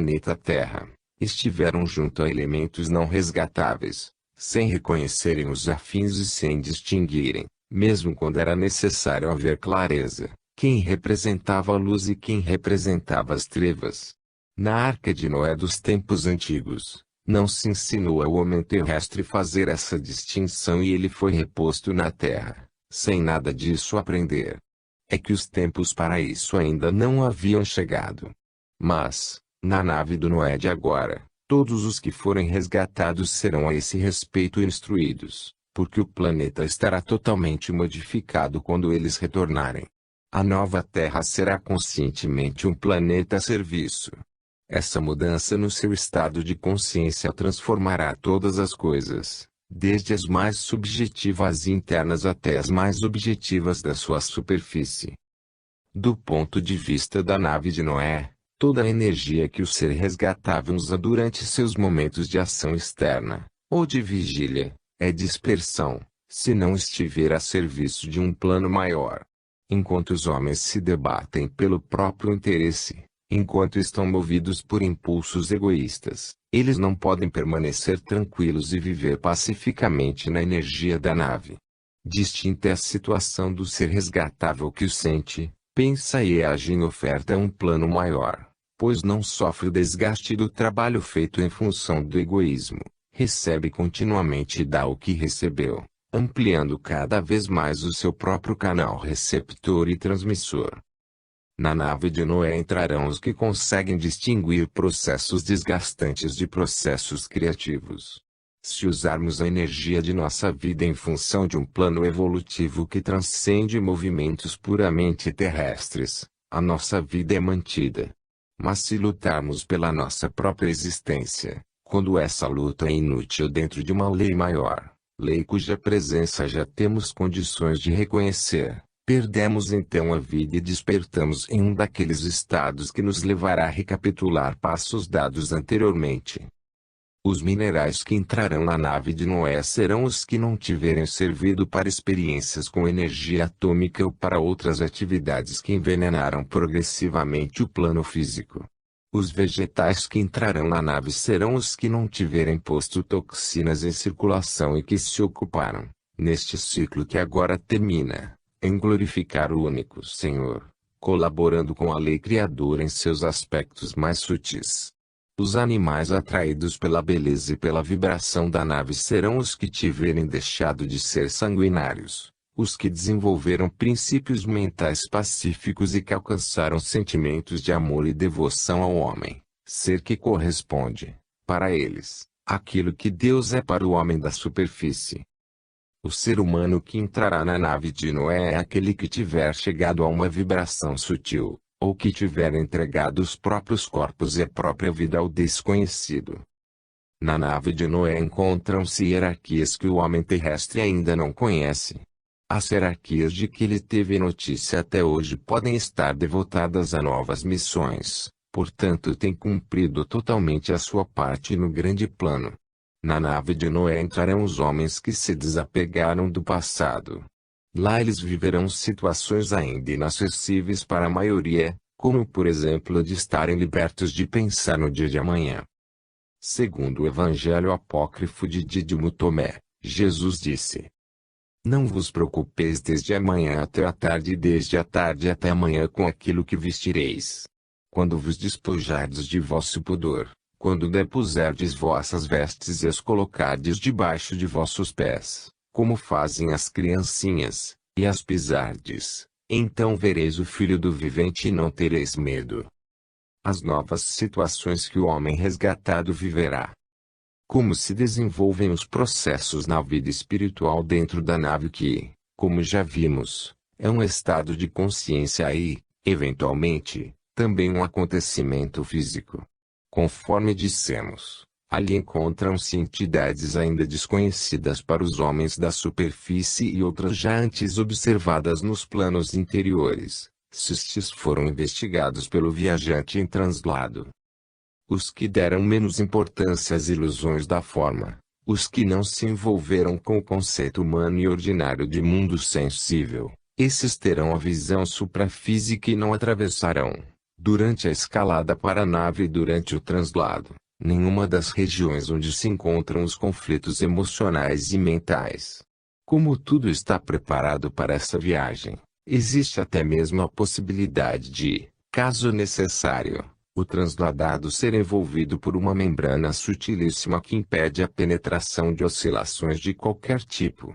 planeta Terra, estiveram junto a elementos não resgatáveis, sem reconhecerem os afins e sem distinguirem, mesmo quando era necessário haver clareza, quem representava a luz e quem representava as trevas. Na Arca de Noé dos tempos antigos, não se ensinou ao homem terrestre fazer essa distinção e ele foi reposto na Terra, sem nada disso aprender. É que os tempos para isso ainda não haviam chegado. Mas, na nave do Noé de agora, todos os que forem resgatados serão a esse respeito instruídos, porque o planeta estará totalmente modificado quando eles retornarem. A nova Terra será conscientemente um planeta a serviço. Essa mudança no seu estado de consciência transformará todas as coisas, desde as mais subjetivas e internas até as mais objetivas da sua superfície. Do ponto de vista da nave de Noé, toda a energia que o ser resgatável usa durante seus momentos de ação externa, ou de vigília, é dispersão, se não estiver a serviço de um plano maior. Enquanto os homens se debatem pelo próprio interesse, enquanto estão movidos por impulsos egoístas, eles não podem permanecer tranquilos e viver pacificamente na energia da nave. Distinta é a situação do ser resgatável que o sente, pensa e age em oferta a um plano maior, pois não sofre o desgaste do trabalho feito em função do egoísmo, recebe continuamente e dá o que recebeu, ampliando cada vez mais o seu próprio canal receptor e transmissor. Na nave de Noé entrarão os que conseguem distinguir processos desgastantes de processos criativos. Se usarmos a energia de nossa vida em função de um plano evolutivo que transcende movimentos puramente terrestres, a nossa vida é mantida. Mas se lutarmos pela nossa própria existência, quando essa luta é inútil dentro de uma lei maior, lei cuja presença já temos condições de reconhecer, perdemos então a vida e despertamos em um daqueles estados que nos levará a recapitular passos dados anteriormente. Os minerais que entrarão na nave de Noé serão os que não tiverem servido para experiências com energia atômica ou para outras atividades que envenenaram progressivamente o plano físico. Os vegetais que entrarão na nave serão os que não tiverem posto toxinas em circulação e que se ocuparam, neste ciclo que agora termina, em glorificar o único Senhor, colaborando com a lei criadora em seus aspectos mais sutis. Os animais atraídos pela beleza e pela vibração da nave serão os que tiverem deixado de ser sanguinários, os que desenvolveram princípios mentais pacíficos e que alcançaram sentimentos de amor e devoção ao homem, ser que corresponde, para eles, àquilo que Deus é para o homem da superfície. O ser humano que entrará na nave de Noé é aquele que tiver chegado a uma vibração sutil, ou que tiver entregado os próprios corpos e a própria vida ao desconhecido. Na nave de Noé encontram-se hierarquias que o homem terrestre ainda não conhece. As hierarquias de que ele teve notícia até hoje podem estar devotadas a novas missões, portanto tem cumprido totalmente a sua parte no grande plano. Na nave de Noé entrarão os homens que se desapegaram do passado. Lá eles viverão situações ainda inacessíveis para a maioria, como por exemplo de estarem libertos de pensar no dia de amanhã. Segundo o Evangelho apócrifo de Dídimo Tomé, Jesus disse: Não vos preocupeis desde amanhã até a tarde e desde a tarde até amanhã com aquilo que vestireis. Quando vos despojardes de vosso pudor, quando depuserdes vossas vestes e as colocardes debaixo de vossos pés, como fazem as criancinhas, e as pisardes, então vereis o Filho do Vivente e não tereis medo. As novas situações que o homem resgatado viverá. Como se desenvolvem os processos na vida espiritual dentro da nave que, como já vimos, é um estado de consciência e, eventualmente, também um acontecimento físico. Conforme dissemos, ali encontram-se entidades ainda desconhecidas para os homens da superfície e outras já antes observadas nos planos interiores, se estes foram investigados pelo viajante em translado. Os que deram menos importância às ilusões da forma, os que não se envolveram com o conceito humano e ordinário de mundo sensível, esses terão a visão suprafísica e não atravessarão, Durante a escalada para a nave e durante o translado, nenhuma das regiões onde se encontram os conflitos emocionais e mentais. Como tudo está preparado para essa viagem, existe até mesmo a possibilidade de, caso necessário, o transladado ser envolvido por uma membrana sutilíssima que impede a penetração de oscilações de qualquer tipo.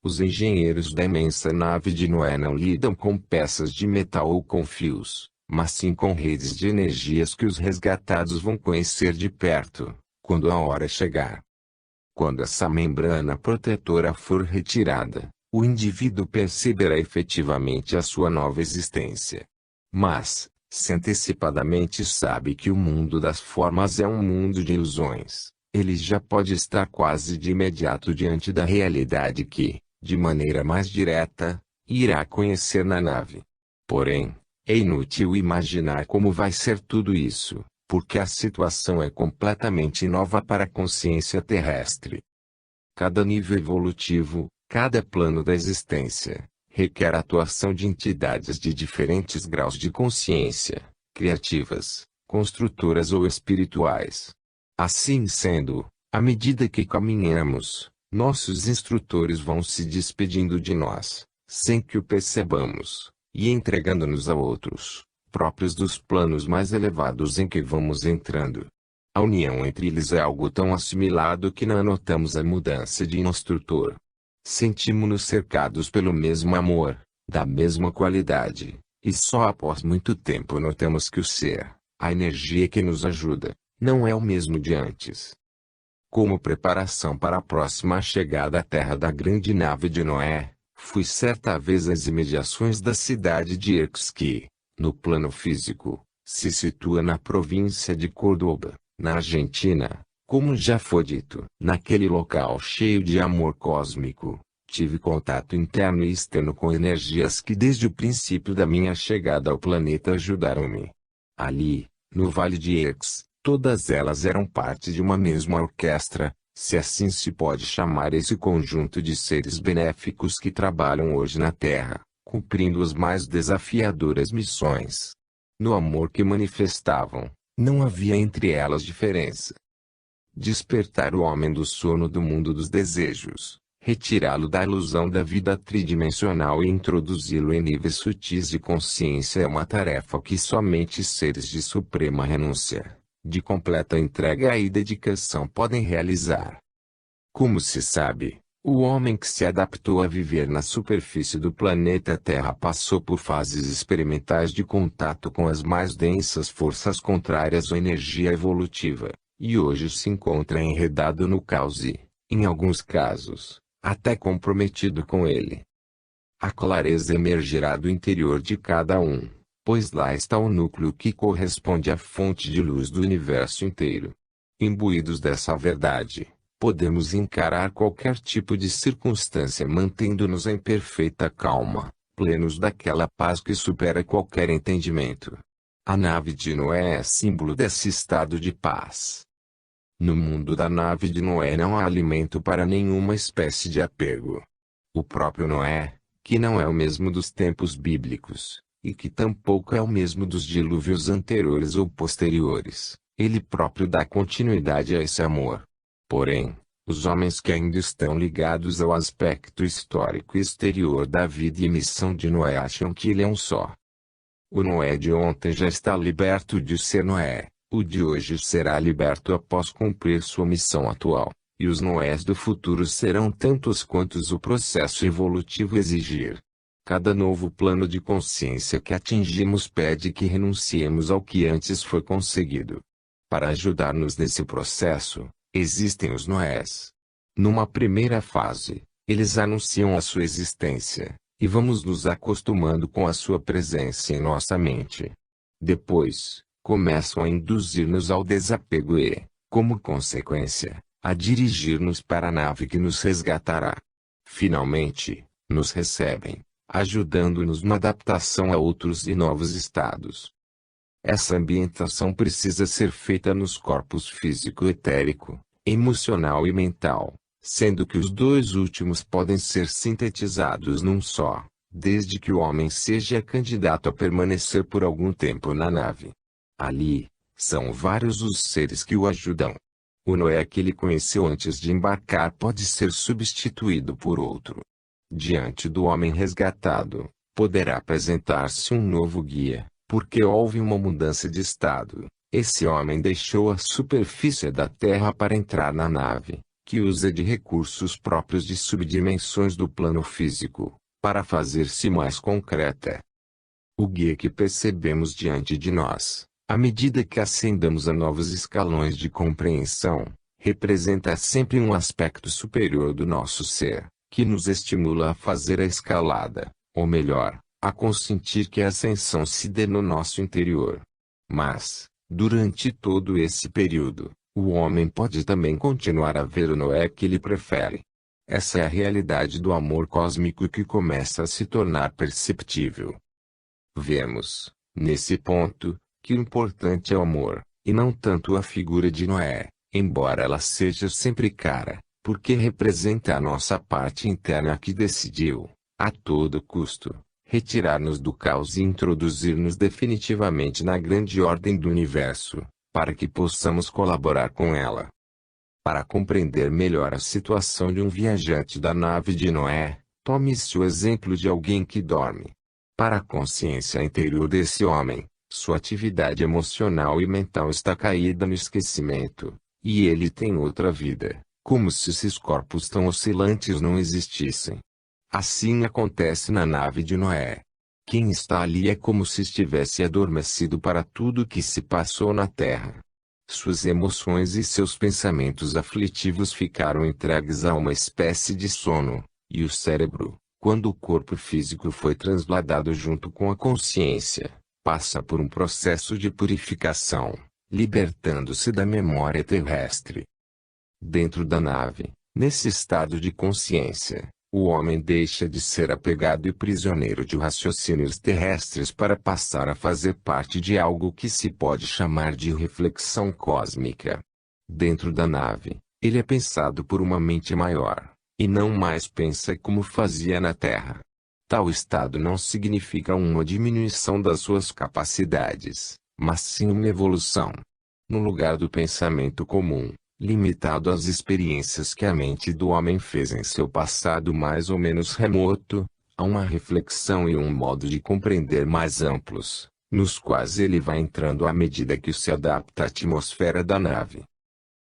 Os engenheiros da imensa nave de Noé não lidam com peças de metal ou com fios, mas sim com redes de energias que os resgatados vão conhecer de perto, quando a hora chegar. Quando essa membrana protetora for retirada, o indivíduo perceberá efetivamente a sua nova existência. Mas, se antecipadamente sabe que o mundo das formas é um mundo de ilusões, ele já pode estar quase de imediato diante da realidade que, de maneira mais direta, irá conhecer na nave. Porém, é inútil imaginar como vai ser tudo isso, porque a situação é completamente nova para a consciência terrestre. Cada nível evolutivo, cada plano da existência, requer a atuação de entidades de diferentes graus de consciência, criativas, construtoras ou espirituais. Assim sendo, à medida que caminhamos, nossos instrutores vão se despedindo de nós, sem que o percebamos, e entregando-nos a outros, próprios dos planos mais elevados em que vamos entrando. A união entre eles é algo tão assimilado que não notamos a mudança de instrutor. Sentimos-nos cercados pelo mesmo amor, da mesma qualidade, e só após muito tempo notamos que o ser, a energia que nos ajuda, não é o mesmo de antes. Como preparação para a próxima chegada à terra da grande nave de Noé, fui certa vez às imediações da cidade de Ixques que, no plano físico, se situa na província de Córdoba, na Argentina. Como já foi dito, naquele local cheio de amor cósmico, tive contato interno e externo com energias que desde o princípio da minha chegada ao planeta ajudaram-me. Ali, no Vale de Ixques, todas elas eram parte de uma mesma orquestra, se assim se pode chamar esse conjunto de seres benéficos que trabalham hoje na Terra, cumprindo as mais desafiadoras missões. No amor que manifestavam, não havia entre elas diferença. Despertar o homem do sono do mundo dos desejos, retirá-lo da ilusão da vida tridimensional e introduzi-lo em níveis sutis de consciência é uma tarefa que somente seres de suprema renúncia, de completa entrega e dedicação podem realizar. Como se sabe, o homem que se adaptou a viver na superfície do planeta Terra passou por fases experimentais de contato com as mais densas forças contrárias à energia evolutiva, e hoje se encontra enredado no caos e, em alguns casos, até comprometido com ele. A clareza emergirá do interior de cada um, pois lá está o núcleo que corresponde à fonte de luz do universo inteiro. Imbuídos dessa verdade, podemos encarar qualquer tipo de circunstância mantendo-nos em perfeita calma, plenos daquela paz que supera qualquer entendimento. A nave de Noé é símbolo desse estado de paz. No mundo da nave de Noé não há alimento para nenhuma espécie de apego. O próprio Noé, que não é o mesmo dos tempos bíblicos, e que tampouco é o mesmo dos dilúvios anteriores ou posteriores, ele próprio dá continuidade a esse amor. Porém, os homens que ainda estão ligados ao aspecto histórico e exterior da vida e missão de Noé acham que ele é um só. O Noé de ontem já está liberto de ser Noé. O de hoje será liberto após cumprir sua missão atual, e os Noés do futuro serão tantos quantos o processo evolutivo exigir. Cada novo plano de consciência que atingimos pede que renunciemos ao que antes foi conseguido. Para ajudar-nos nesse processo, existem os Noés. Numa primeira fase, eles anunciam a sua existência, e vamos nos acostumando com a sua presença em nossa mente. Depois, começam a induzir-nos ao desapego e, como consequência, a dirigir-nos para a nave que nos resgatará. Finalmente, nos recebem, ajudando-nos na adaptação a outros e novos estados. Essa ambientação precisa ser feita nos corpos físico-etérico, emocional e mental, sendo que os dois últimos podem ser sintetizados num só, desde que o homem seja candidato a permanecer por algum tempo na nave. Ali, são vários os seres que o ajudam. O Noé que ele conheceu antes de embarcar pode ser substituído por outro. Diante do homem resgatado, poderá apresentar-se um novo guia, porque houve uma mudança de estado. Esse homem deixou a superfície da Terra para entrar na nave, que usa de recursos próprios de subdimensões do plano físico, para fazer-se mais concreta. O guia que percebemos diante de nós, à medida que ascendamos a novos escalões de compreensão, representa sempre um aspecto superior do nosso ser, que nos estimula a fazer a escalada, ou melhor, a consentir que a ascensão se dê no nosso interior. Mas, durante todo esse período, o homem pode também continuar a ver o Noé que ele prefere. Essa é a realidade do amor cósmico que começa a se tornar perceptível. Vemos, nesse ponto, que o importante é o amor, e não tanto a figura de Noé, embora ela seja sempre cara, porque representa a nossa parte interna que decidiu, a todo custo, retirar-nos do caos e introduzir-nos definitivamente na grande ordem do universo, para que possamos colaborar com ela. Para compreender melhor a situação de um viajante da nave de Noé, tome-se o exemplo de alguém que dorme. Para a consciência interior desse homem, sua atividade emocional e mental está caída no esquecimento, e ele tem outra vida, como se esses corpos tão oscilantes não existissem. Assim acontece na nave de Noé. Quem está ali é como se estivesse adormecido para tudo o que se passou na Terra. Suas emoções e seus pensamentos aflitivos ficaram entregues a uma espécie de sono, e o cérebro, quando o corpo físico foi transladado junto com a consciência, passa por um processo de purificação, libertando-se da memória terrestre. Dentro da nave, nesse estado de consciência, o homem deixa de ser apegado e prisioneiro de raciocínios terrestres para passar a fazer parte de algo que se pode chamar de reflexão cósmica. Dentro da nave, ele é pensado por uma mente maior, e não mais pensa como fazia na Terra. Tal estado não significa uma diminuição das suas capacidades, mas sim uma evolução. No lugar do pensamento comum, limitado às experiências que a mente do homem fez em seu passado mais ou menos remoto, há uma reflexão e um modo de compreender mais amplos, nos quais ele vai entrando à medida que se adapta à atmosfera da nave.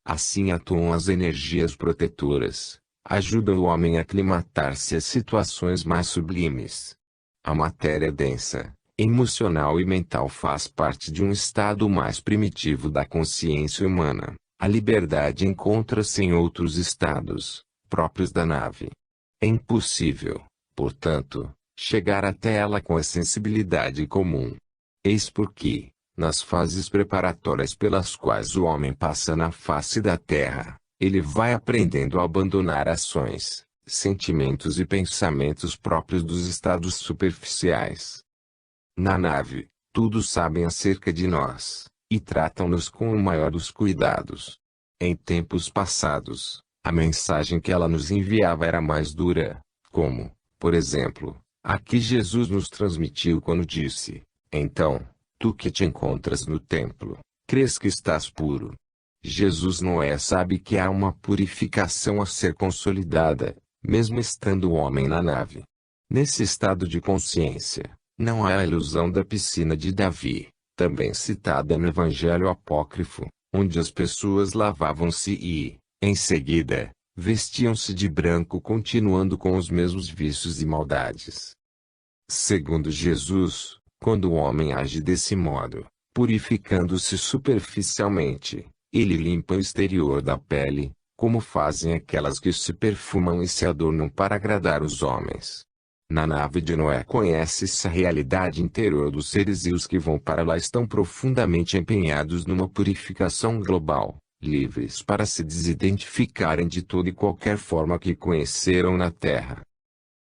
Assim atuam as energias protetoras, ajudam o homem a aclimatar-se às situações mais sublimes. A matéria densa, emocional e mental faz parte de um estado mais primitivo da consciência humana. A liberdade encontra-se em outros estados, próprios da nave. É impossível, portanto, chegar até ela com a sensibilidade comum. Eis porque, nas fases preparatórias pelas quais o homem passa na face da Terra, ele vai aprendendo a abandonar ações, sentimentos e pensamentos próprios dos estados superficiais. Na nave, tudo sabem acerca de nós, e tratam-nos com o maior dos cuidados. Em tempos passados, a mensagem que ela nos enviava era mais dura, como, por exemplo, a que Jesus nos transmitiu quando disse: "Então, tu que te encontras no templo, crês que estás puro?" Jesus Noé sabe que há uma purificação a ser consolidada, mesmo estando o homem na nave. Nesse estado de consciência, não há a ilusão da piscina de Davi, também citada no Evangelho Apócrifo, onde as pessoas lavavam-se e, em seguida, vestiam-se de branco continuando com os mesmos vícios e maldades. Segundo Jesus, quando o homem age desse modo, purificando-se superficialmente, ele limpa o exterior da pele, como fazem aquelas que se perfumam e se adornam para agradar os homens. Na nave de Noé conhece-se a realidade interior dos seres e os que vão para lá estão profundamente empenhados numa purificação global, livres para se desidentificarem de toda e qualquer forma que conheceram na Terra.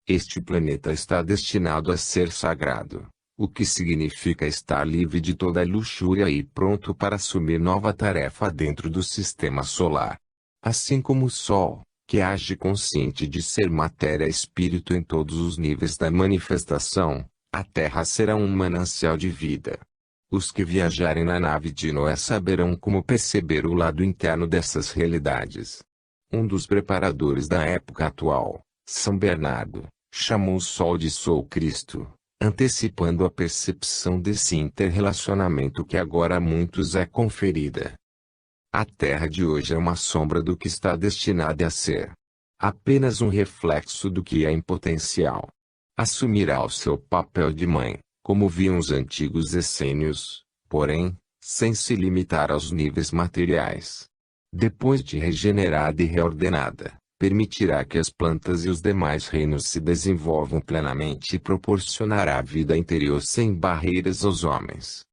Este planeta está destinado a ser sagrado, o que significa estar livre de toda luxúria e pronto para assumir nova tarefa dentro do sistema solar. Assim como o Sol, que age consciente de ser matéria e espírito em todos os níveis da manifestação, a Terra será um manancial de vida. Os que viajarem na nave de Noé saberão como perceber o lado interno dessas realidades. Um dos preparadores da época atual, São Bernardo, chamou o Sol de Sou Cristo, antecipando a percepção desse interrelacionamento que agora a muitos é conferida. A Terra de hoje é uma sombra do que está destinada a ser. Apenas um reflexo do que é em potencial. Assumirá o seu papel de mãe, como viam os antigos essênios, porém, sem se limitar aos níveis materiais. Depois de regenerada e reordenada, permitirá que as plantas e os demais reinos se desenvolvam plenamente e proporcionará vida interior sem barreiras aos homens.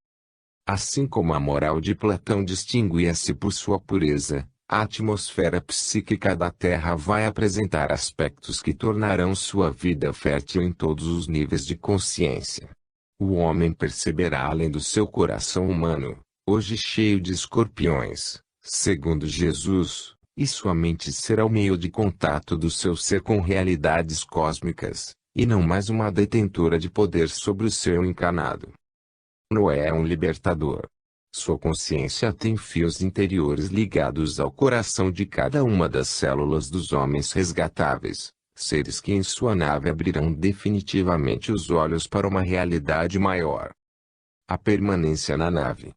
Assim como a moral de Platão distinguia-se por sua pureza, a atmosfera psíquica da Terra vai apresentar aspectos que tornarão sua vida fértil em todos os níveis de consciência. O homem perceberá além do seu coração humano, hoje cheio de escorpiões, segundo Jesus, e sua mente será o meio de contato do seu ser com realidades cósmicas, e não mais uma detentora de poder sobre o seu encarnado. Noé é um libertador. Sua consciência tem fios interiores ligados ao coração de cada uma das células dos homens resgatáveis, seres que em sua nave abrirão definitivamente os olhos para uma realidade maior. A permanência na nave.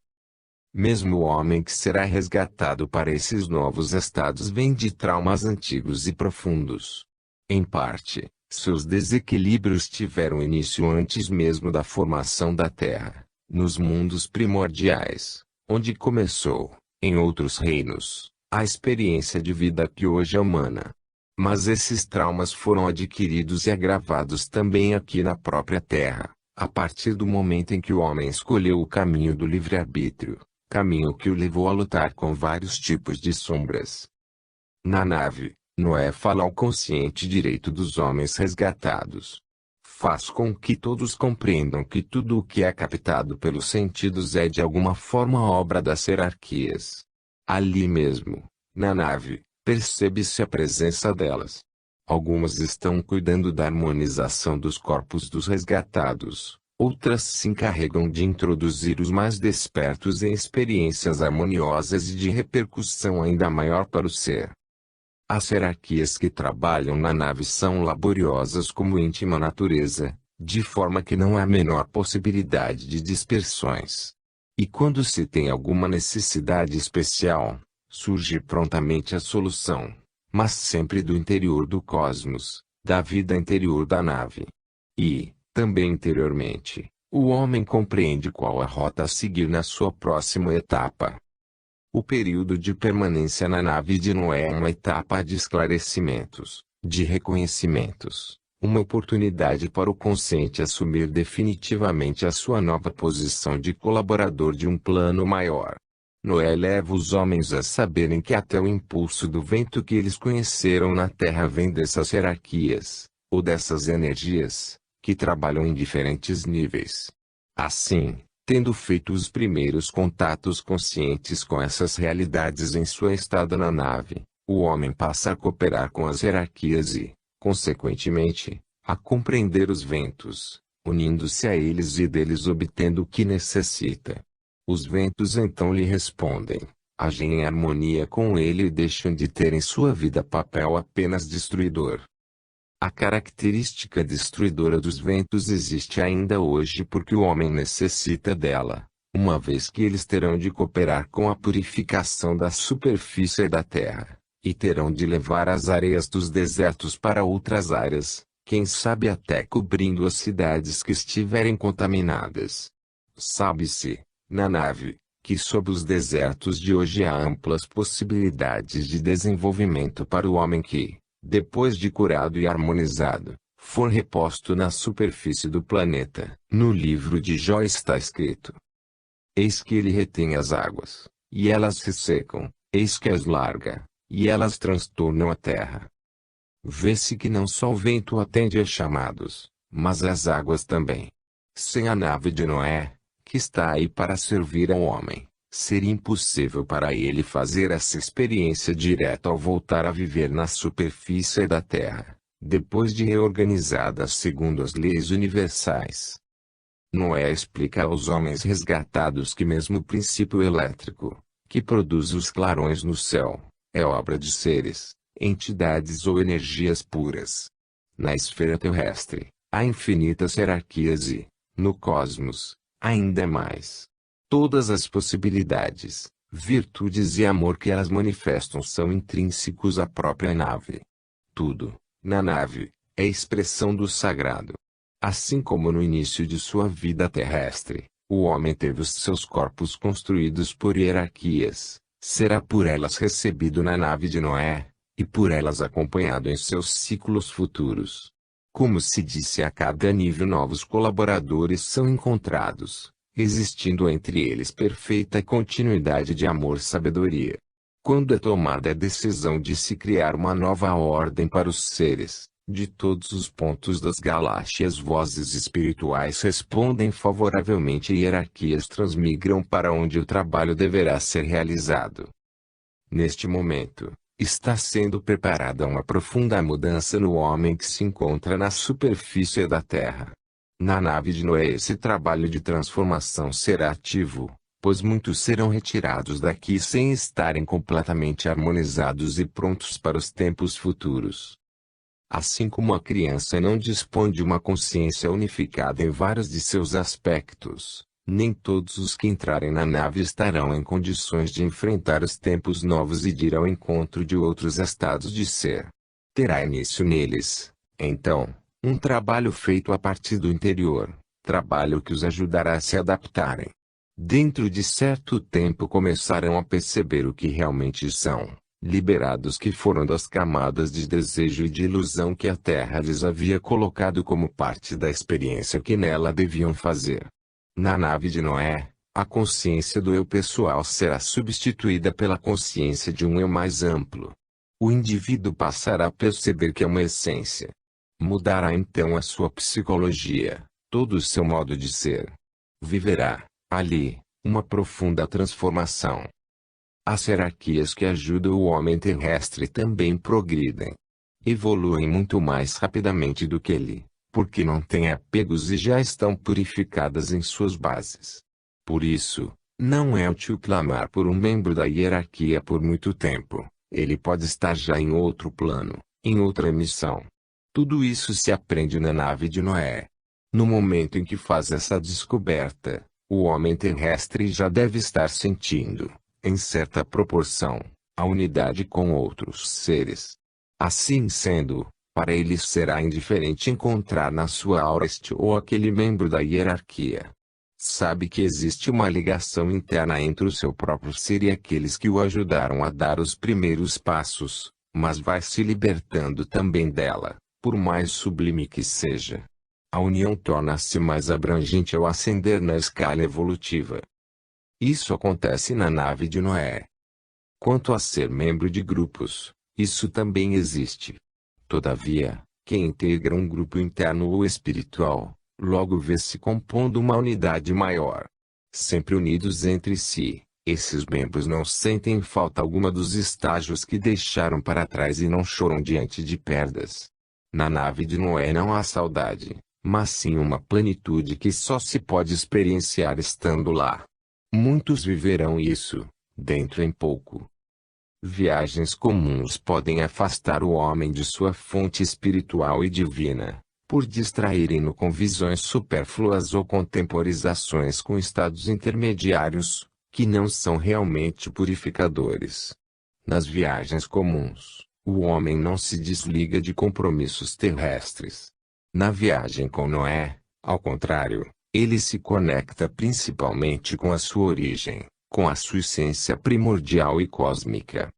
Mesmo o homem que será resgatado para esses novos estados vem de traumas antigos e profundos. Em parte, seus desequilíbrios tiveram início antes mesmo da formação da Terra, nos mundos primordiais, onde começou, em outros reinos, a experiência de vida que hoje é humana. Mas esses traumas foram adquiridos e agravados também aqui na própria Terra, a partir do momento em que o homem escolheu o caminho do livre-arbítrio, caminho que o levou a lutar com vários tipos de sombras. Na nave, Noé fala ao consciente direito dos homens resgatados. Faz com que todos compreendam que tudo o que é captado pelos sentidos é de alguma forma obra das hierarquias. Ali mesmo, na nave, percebe-se a presença delas. Algumas estão cuidando da harmonização dos corpos dos resgatados, outras se encarregam de introduzir os mais despertos em experiências harmoniosas e de repercussão ainda maior para o ser. As hierarquias que trabalham na nave são laboriosas como íntima natureza, de forma que não há a menor possibilidade de dispersões. E quando se tem alguma necessidade especial, surge prontamente a solução, mas sempre do interior do cosmos, da vida interior da nave. E, também interiormente, o homem compreende qual a rota a seguir na sua próxima etapa. O período de permanência na nave de Noé é uma etapa de esclarecimentos, de reconhecimentos, uma oportunidade para o consciente assumir definitivamente a sua nova posição de colaborador de um plano maior. Noé leva os homens a saberem que até o impulso do vento que eles conheceram na Terra vem dessas hierarquias, ou dessas energias, que trabalham em diferentes níveis. Assim, tendo feito os primeiros contatos conscientes com essas realidades em sua estada na nave, o homem passa a cooperar com as hierarquias e, consequentemente, a compreender os ventos, unindo-se a eles e deles obtendo o que necessita. Os ventos então lhe respondem, agem em harmonia com ele e deixam de ter em sua vida papel apenas destruidor. A característica destruidora dos ventos existe ainda hoje porque o homem necessita dela, uma vez que eles terão de cooperar com a purificação da superfície da terra, e terão de levar as areias dos desertos para outras áreas, quem sabe até cobrindo as cidades que estiverem contaminadas. Sabe-se, na nave, que sob os desertos de hoje há amplas possibilidades de desenvolvimento para o homem que, depois de curado e harmonizado, for reposto na superfície do planeta. No livro de Jó está escrito: eis que ele retém as águas, e elas se secam, eis que as larga, e elas transtornam a terra. Vê-se que não só o vento atende aos chamados, mas as águas também. Sem a nave de Noé, que está aí para servir ao homem, Seria impossível para ele fazer essa experiência direta ao voltar a viver na superfície da Terra, depois de reorganizada segundo as leis universais. Noé explica aos homens resgatados que mesmo o princípio elétrico, que produz os clarões no céu, é obra de seres, entidades ou energias puras. Na esfera terrestre, há infinitas hierarquias e, no cosmos, ainda mais. Todas as possibilidades, virtudes e amor que elas manifestam são intrínsecos à própria nave. Tudo, na nave, é expressão do sagrado. Assim como no início de sua vida terrestre, o homem teve os seus corpos construídos por hierarquias, será por elas recebido na nave de Noé, e por elas acompanhado em seus ciclos futuros. Como se disse, a cada nível novos colaboradores são encontrados, existindo entre eles perfeita continuidade de amor-sabedoria. Quando é tomada a decisão de se criar uma nova ordem para os seres, de todos os pontos das galáxias, vozes espirituais respondem favoravelmente e hierarquias transmigram para onde o trabalho deverá ser realizado. Neste momento, está sendo preparada uma profunda mudança no homem que se encontra na superfície da Terra. Na nave de Noé esse trabalho de transformação será ativo, pois muitos serão retirados daqui sem estarem completamente harmonizados e prontos para os tempos futuros. Assim como a criança não dispõe de uma consciência unificada em vários de seus aspectos, nem todos os que entrarem na nave estarão em condições de enfrentar os tempos novos e de ir ao encontro de outros estados de ser. Terá início neles, então, um trabalho feito a partir do interior, trabalho que os ajudará a se adaptarem. Dentro de certo tempo começarão a perceber o que realmente são, liberados que foram das camadas de desejo e de ilusão que a Terra lhes havia colocado como parte da experiência que nela deviam fazer. Na nave de Noé, a consciência do eu pessoal será substituída pela consciência de um eu mais amplo. O indivíduo passará a perceber que é uma essência. Mudará então a sua psicologia, todo o seu modo de ser. Viverá, ali, uma profunda transformação. As hierarquias que ajudam o homem terrestre também progridem. Evoluem muito mais rapidamente do que ele, porque não têm apegos e já estão purificadas em suas bases. Por isso, não é útil clamar por um membro da hierarquia por muito tempo, ele pode estar já em outro plano, em outra missão. Tudo isso se aprende na nave de Noé. No momento em que faz essa descoberta, o homem terrestre já deve estar sentindo, em certa proporção, a unidade com outros seres. Assim sendo, para ele será indiferente encontrar na sua aura este ou aquele membro da hierarquia. Sabe que existe uma ligação interna entre o seu próprio ser e aqueles que o ajudaram a dar os primeiros passos, mas vai se libertando também dela, por mais sublime que seja. A união torna-se mais abrangente ao ascender na escala evolutiva. Isso acontece na nave de Noé. Quanto a ser membro de grupos, isso também existe. Todavia, quem integra um grupo interno ou espiritual, logo vê-se compondo uma unidade maior. Sempre unidos entre si, esses membros não sentem falta alguma dos estágios que deixaram para trás e não choram diante de perdas. Na nave de Noé não há saudade, mas sim uma plenitude que só se pode experienciar estando lá. Muitos viverão isso, dentro em pouco. Viagens comuns podem afastar o homem de sua fonte espiritual e divina, por distraírem-no com visões supérfluas ou contemporizações com estados intermediários, que não são realmente purificadores. Nas viagens comuns, o homem não se desliga de compromissos terrestres. Na viagem com Noé, ao contrário, ele se conecta principalmente com a sua origem, com a sua essência primordial e cósmica.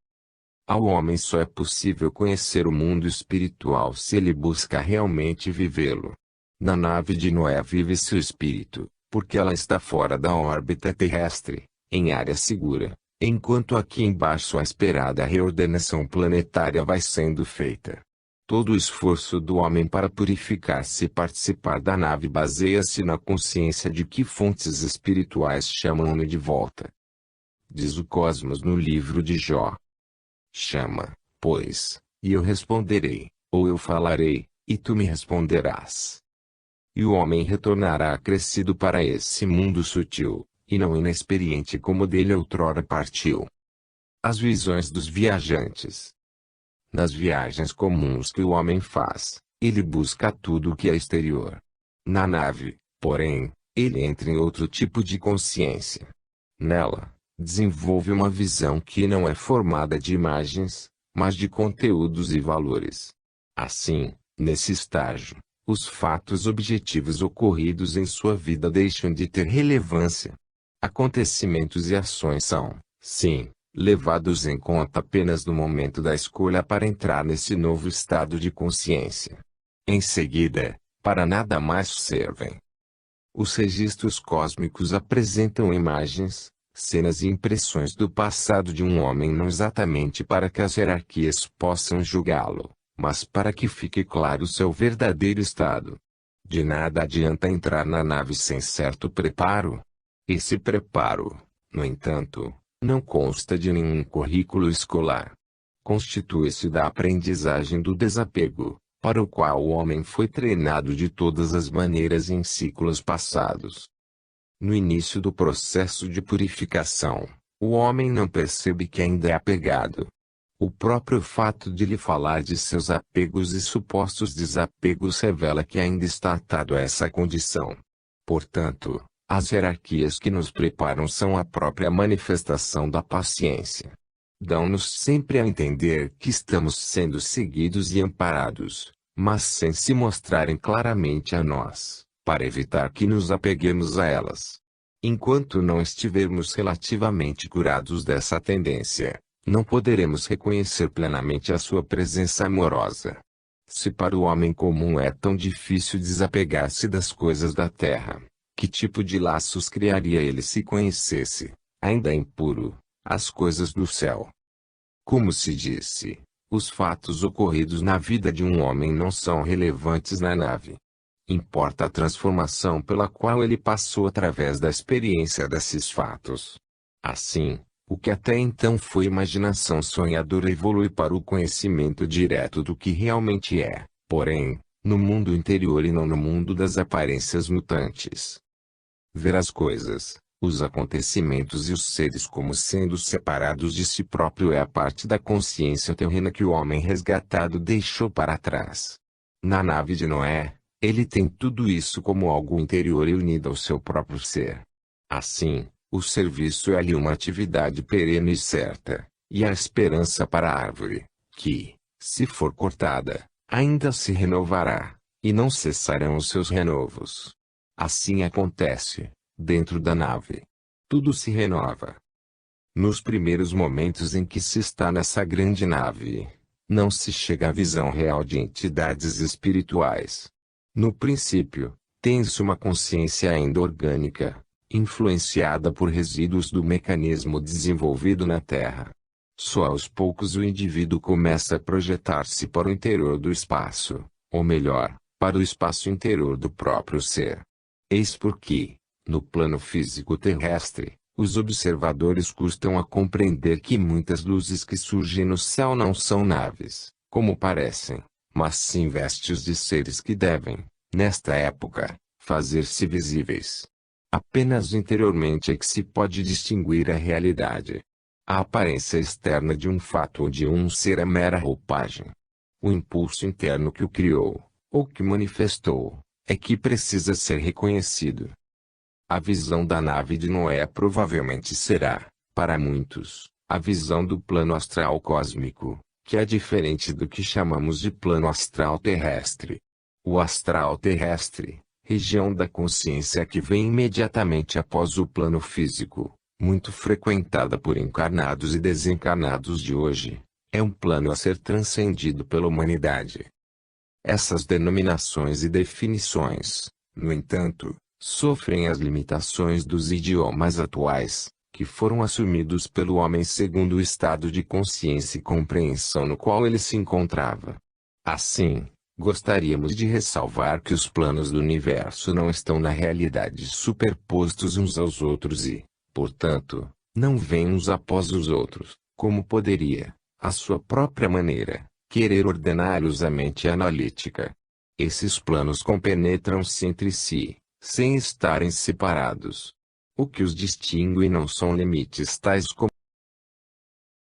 Ao homem só é possível conhecer o mundo espiritual se ele busca realmente vivê-lo. Na nave de Noé vive seu espírito, porque ela está fora da órbita terrestre, em área segura, enquanto aqui embaixo a esperada reordenação planetária vai sendo feita. Todo o esforço do homem para purificar-se e participar da nave baseia-se na consciência de que fontes espirituais chamam-no de volta. diz o Cosmos no livro de Jó. Chama, pois, e eu responderei, ou eu falarei, e tu me responderás. E o homem retornará acrescido para esse mundo sutil, e não inexperiente como dele outrora partiu. As visões dos viajantes. Nas viagens comuns que o homem faz, ele busca tudo o que é exterior. Na nave, porém, ele entra em outro tipo de consciência. Nela, desenvolve uma visão que não é formada de imagens, mas de conteúdos e valores. Assim, nesse estágio, os fatos objetivos ocorridos em sua vida deixam de ter relevância. Acontecimentos e ações são, sim, levados em conta apenas no momento da escolha para entrar nesse novo estado de consciência. Em seguida, para nada mais servem. Os registros cósmicos apresentam imagens, cenas e impressões do passado de um homem não exatamente para que as hierarquias possam julgá-lo, mas para que fique claro seu verdadeiro estado. De nada adianta entrar na nave sem certo preparo. Esse preparo, no entanto, não consta de nenhum currículo escolar. Constitui-se da aprendizagem do desapego, para o qual o homem foi treinado de todas as maneiras em ciclos passados. No início do processo de purificação, o homem não percebe que ainda é apegado. O próprio fato de lhe falar de seus apegos e supostos desapegos revela que ainda está atado a essa condição. Portanto, as hierarquias que nos preparam são a própria manifestação da paciência. Dão-nos sempre a entender que estamos sendo seguidos e amparados, mas sem se mostrarem claramente a nós, para evitar que nos apeguemos a elas. Enquanto não estivermos relativamente curados dessa tendência, não poderemos reconhecer plenamente a sua presença amorosa. Se para o homem comum é tão difícil desapegar-se das coisas da terra, que tipo de laços criaria ele se conhecesse, ainda impuro, as coisas do céu? Como se disse, os fatos ocorridos na vida de um homem não são relevantes na nave. Importa a transformação pela qual ele passou através da experiência desses fatos. Assim, o que até então foi imaginação sonhadora evolui para o conhecimento direto do que realmente é, porém, no mundo interior e não no mundo das aparências mutantes. Ver as coisas, os acontecimentos e os seres como sendo separados de si próprio é a parte da consciência terrena que o homem resgatado deixou para trás. Na nave de Noé, ele tem tudo isso como algo interior e unido ao seu próprio ser. Assim, o serviço é ali uma atividade perene e certa, e a esperança para a árvore, que, se for cortada, ainda se renovará, e não cessarão os seus renovos. Assim acontece, dentro da nave. Tudo se renova. Nos primeiros momentos em que se está nessa grande nave, não se chega à visão real de entidades espirituais. No princípio, tem-se uma consciência ainda orgânica, influenciada por resíduos do mecanismo desenvolvido na Terra. Só aos poucos o indivíduo começa a projetar-se para o interior do espaço, ou melhor, para o espaço interior do próprio ser. Eis porque, no plano físico terrestre, os observadores custam a compreender que muitas luzes que surgem no céu não são naves, como parecem, mas sim vestes de seres que devem, nesta época, fazer-se visíveis. Apenas interiormente é que se pode distinguir a realidade. A aparência externa de um fato ou de um ser é mera roupagem. O impulso interno que o criou, ou que manifestou, é que precisa ser reconhecido. A visão da nave de Noé provavelmente será, para muitos, a visão do plano astral cósmico, que é diferente do que chamamos de plano astral terrestre. O astral terrestre, região da consciência que vem imediatamente após o plano físico, muito frequentada por encarnados e desencarnados de hoje, é um plano a ser transcendido pela humanidade. Essas denominações e definições, no entanto, sofrem as limitações dos idiomas atuais, que foram assumidos pelo homem segundo o estado de consciência e compreensão no qual ele se encontrava. Assim, gostaríamos de ressalvar que os planos do universo não estão na realidade superpostos uns aos outros e, portanto, Não vêm uns após os outros, como poderia, à sua própria maneira, querer ordená-los a mente analítica. Esses planos compenetram-se entre si, sem estarem separados. O que os distingue não são limites tais como